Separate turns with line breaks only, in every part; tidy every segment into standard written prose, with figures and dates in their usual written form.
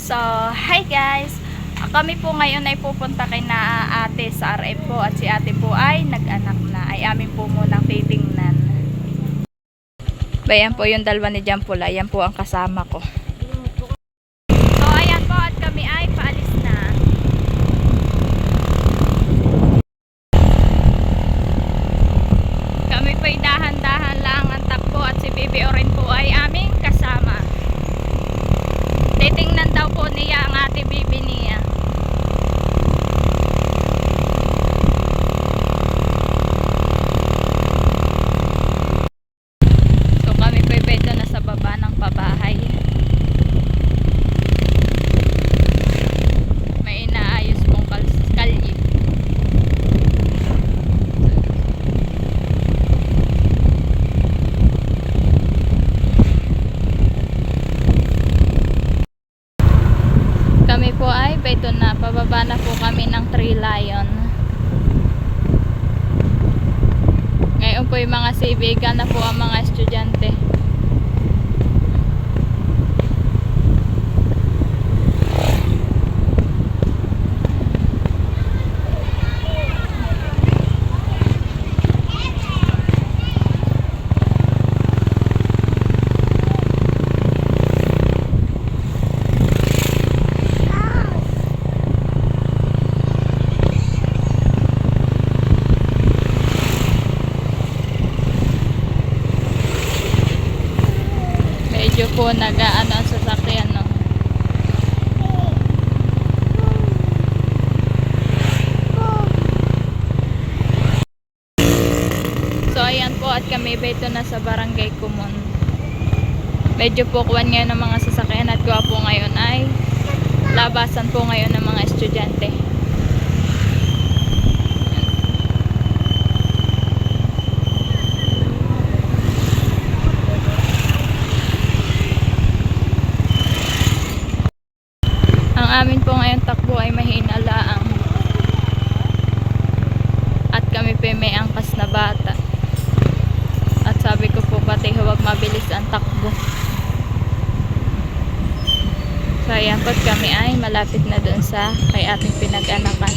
So, hi guys! Kami po ngayon ay pupunta kay na ate sa RM po at si ate po ay nag-anak na. Ay amin po munang titingnan. Bayan po yung dalawa ni Jampula. Yan po ang kasama ko. So, ayan po at kami ay paalis na. Kami po ay dahan-dahan lang ang takbo at si Bibi Orin po ay aming kasama. Titingnan daw po niya ang ate Bibi niya. So kami po ito na sa baba ng pabahay. May inaayos pong kalye. Kami po ay beto na, pababa na po kami ng Three Lion. Ngayon po yung mga sibigan na po ang mga estudyante. Medyo po nag-ano ang sasakyan, no? So ayan po at kami beto na sa Barangay Kumon. Medyo po kuwan ngayon ng mga sasakyan at gawa po ngayon ay labasan po ngayon ng mga estudyante. Ang amin po ngayon takbo ay mahina laang. At kami po may angkas na bata. At sabi ko po pati huwag mabilis ang takbo. So ayan po kami ay malapit na dun sa kay ating pinag-anakan.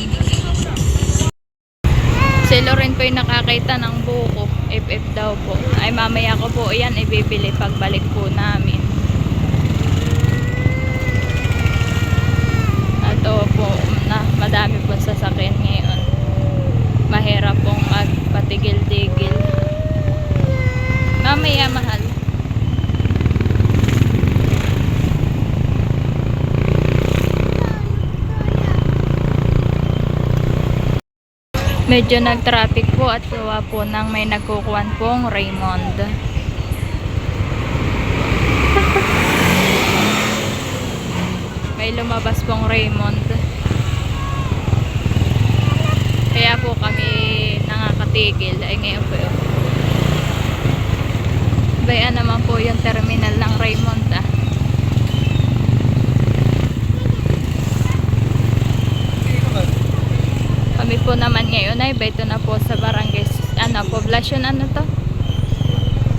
Si Loren po ay nakakita ng buko. FF daw po. Ay mamaya ko po yan ibibili pagbalik po namin. Ito po na madami pong sasakyan ngayon. Mahirap pong magpatigil-tigil. Mamaya mahal. Medyo nag-traffic po at gawa po nang may nagkukuhan pong Raymond. May lumabas pong Raymond. Kaya po kami nakakatigil. Ay ngayon po yun. Bayan naman po yung terminal ng Raymond. Kami po naman ngayon ay beto na po sa barangay. Poblasyon to?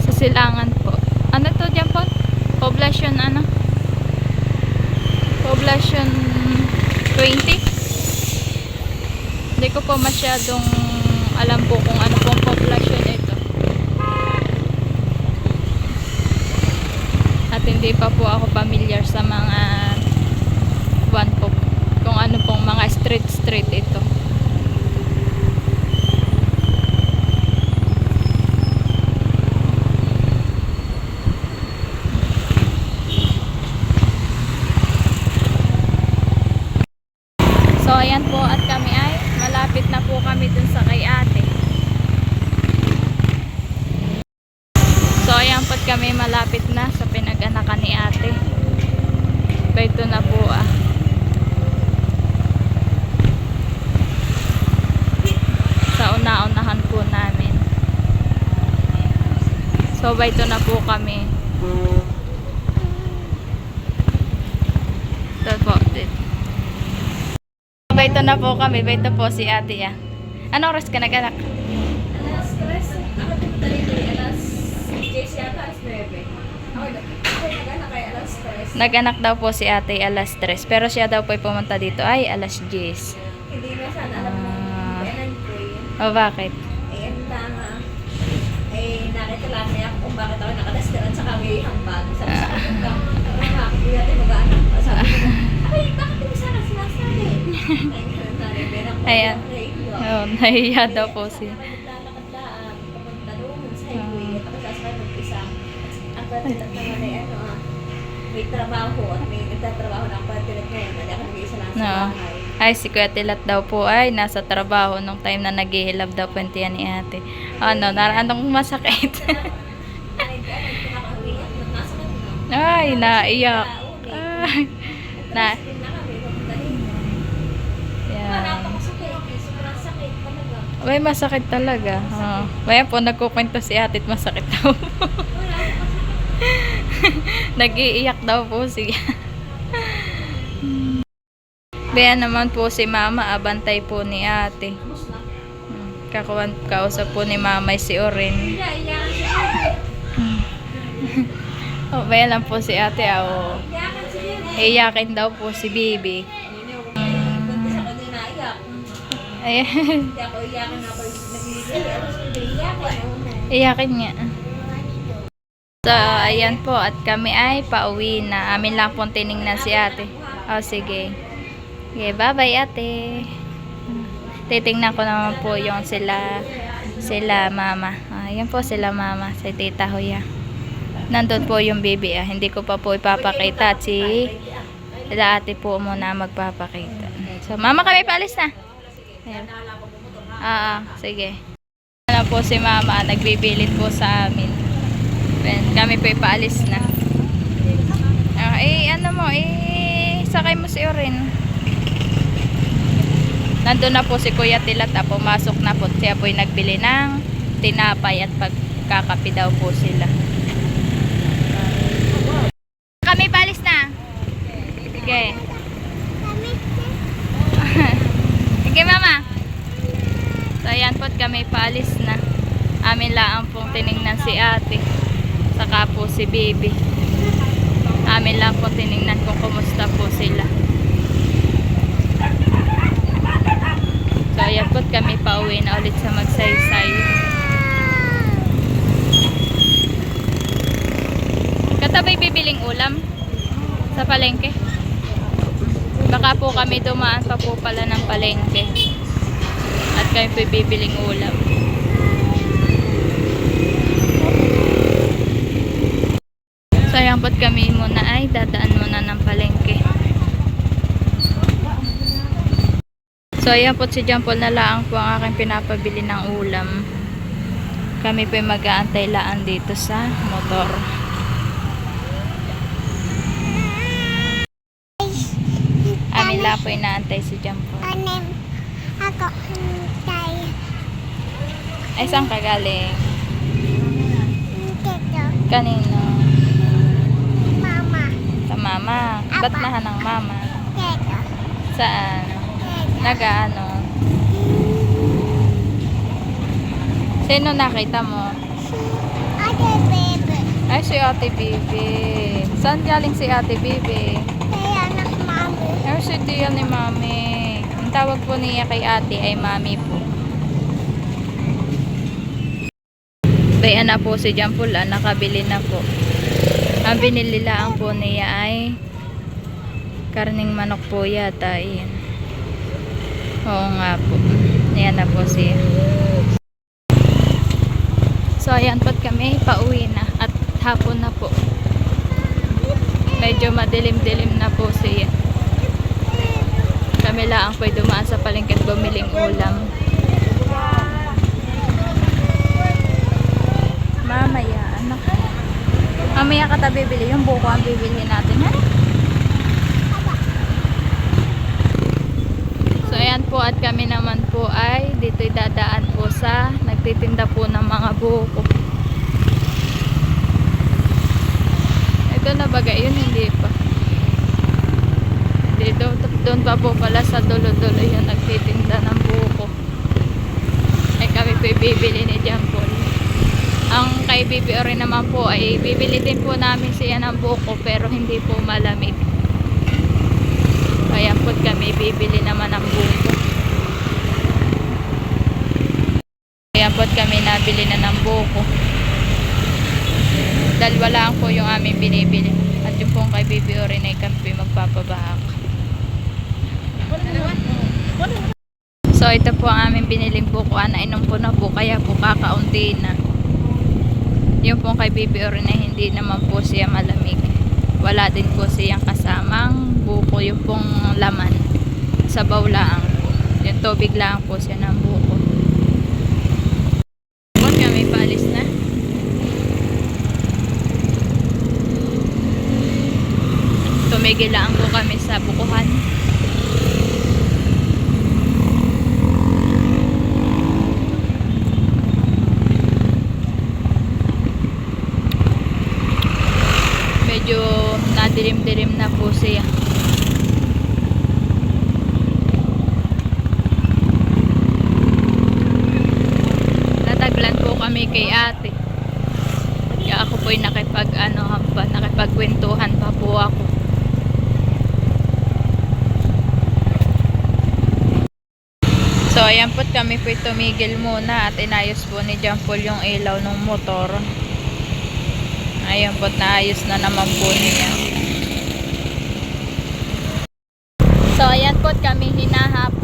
Sa Silangan po. Ano to dyan po? Poblasyon Poblasyon 20. Hindi ko po masyadong alam po kung ano pong poblasyon ito. At hindi pa po ako familiar sa mga kung ano pong mga street ito. So ayan po at kami ay malapit na po kami dun sa kay ate. So ayan po at kami malapit na sa pinag-anakan ni ate. Ito na po sa una-unahan po namin. So ito na po kami. Ito po. Ito na po kami. Ito po si ate ya. Anong oras ka nag-anak?
Alas 3. Ako dito alas 10 yata, alas 9. Ako nag-anak kay alas 3.
Nag-anak daw po si ate alas 3. Pero siya daw po ay pumunta dito ay alas 10.
Hindi na sana alam mo kailan ko yun.
O bakit?
Eh, ano na nga. Eh, nakita lang niya kung bakit ako nakadasteran sa kami hambag. Sabi sa akin ka, hindi natin mag-aanak pa. Sabi ko, ay, bakit hindi sana sinasabi? Ay, ganun na rin. Pero ako,
Ayan. Oh, nahiya daw po siya.
Maglalakad-lakad, papunta doon sa highway. At ako sasakay mag-isa. Ang partilat naman ay ano may trabaho at may nagtatrabaho ng partilat ngayon. Hindi ako nag-iisa lang sa
No.
bahay.
Ay, si Kuya Tilat daw po ay nasa trabaho nung time na naghihilab daw po yung tiyan ni ate. Ano, anong masakit? Ay, naiyak. Ay, na, yan. Ay, masakit talaga. Oh. Kaya po, nagkukwento si ate at masakit daw po. Nag-iiyak daw po siya. Kaya naman po si mama, abantay po ni ate. Kausap po ni mamay si Orin. Oh, kaya lang po si ate, oh. Iyakin daw po si Bibi. Ayan. Iyakin niya. So, ayan po. At kami ay pauwi na. Amin lang pong tinignan si ate. Oh, sige. Okay, bye-bye ate. Titingnan ko naman po yung sila mama. Ayan po sila mama. Si Tita Huya. Nandun po yung baby. Hindi ko pa po ipapakita. At sila ate po muna magpapakita. So, mama kami paalis na. Ayan. Sige. Alam po si mama. Nagbibilin po sa amin. Kami po ipaalis na. Sakay mo si Orin. Nandun na po si Kuya Tilat. Pumasok na po. Siya po nagbili ng tinapay at pagkakapi daw po sila. Kami paalis na. Sige. Sige mama. So ayan po kami paalis na. Amin lang pong tinignan si ate. Saka po si baby. Amin lang po tinignan kung kumusta po sila. So ayan po kami pauwi na ulit sa Magsaysay. Katabay bibiling ulam sa palengke. Baka po kami dumaan pa po pala ng palengke. At kami po bibiling ulam. So ayan po kami muna ay dadaan muna ng palengke. So ayan po si John Paul na lang po ang aking pinapabili ng ulam. Kami po mag-aantay laan dito sa motor. Amin lang po inaantay si John Paul.
Ako hintay.
Ay saan ka galing?
Dito.
Kanino?
Mama.
Sa mama. Ba't nahanang mama?
Dito.
Saan?
Dito.
Nagaano? Sino nakita mo?
Ate Bebe.
Ay, si Ate Bibi. Saan galing si Ate Bibi?
Kaya anak mami.
Ay, si Tia ni Mami. Ang tawag po niya kay Ate ay Mami po. Bayan na po si Jampula. Nakabili na po. Ang binili lang po niya ay karning manok po yata. Ayan. Oo nga po. Ayan na po siya. So, ayan po kami. Pauwi na. At hapon na po. Medyo madilim-dilim na po siya. Kami lang po dumaan sa palengke at bumiling ulam. Mamaya, anak. Mamaya ka tabi bibili. Yung buko ang bibili natin, ha? So, ayan po at kami naman po ay dito'y dadaan po sa nagtitinda po ng mga buko. Ito na bagay yun, hindi pa. Dito, doon pa po pala sa dulo-dulo yung nagtitinda ng buko. Ay kami po ibibili ni John Paul. Ang kay Bibi Ori naman po ay bibili din po namin siya ng buko pero hindi po malamig. Kaya po kami bibili naman ng buko. Kaya po kami nabili na ng buko. Dalawa lang po yung aming binibili. At yung pong kay Bibi Ori na kami magpapabahak. So ito po ang aming biniling buko. Nainom po na po kaya po kakaunti na. Yung pong kay Bibi Ori na hindi naman po siya malamig. Wala din po siyang kasamang buko. Yung pong laman. Sabaw lang po. Yung tubig lang po siya ng buko. Huwag kami paalis na. Tumigil lang po kami sa bukuhan. Medyo nadilim-dilim na po siya. Nataglan po kami kay ate. Kaya ako po'y nakipagkwentuhan pa po ako. So ayan po kami po'y tumigil muna at inayos po ni John Paul yung ilaw ng motor. Ayan po, naayos na naman po niya. So ayan po kami hinahap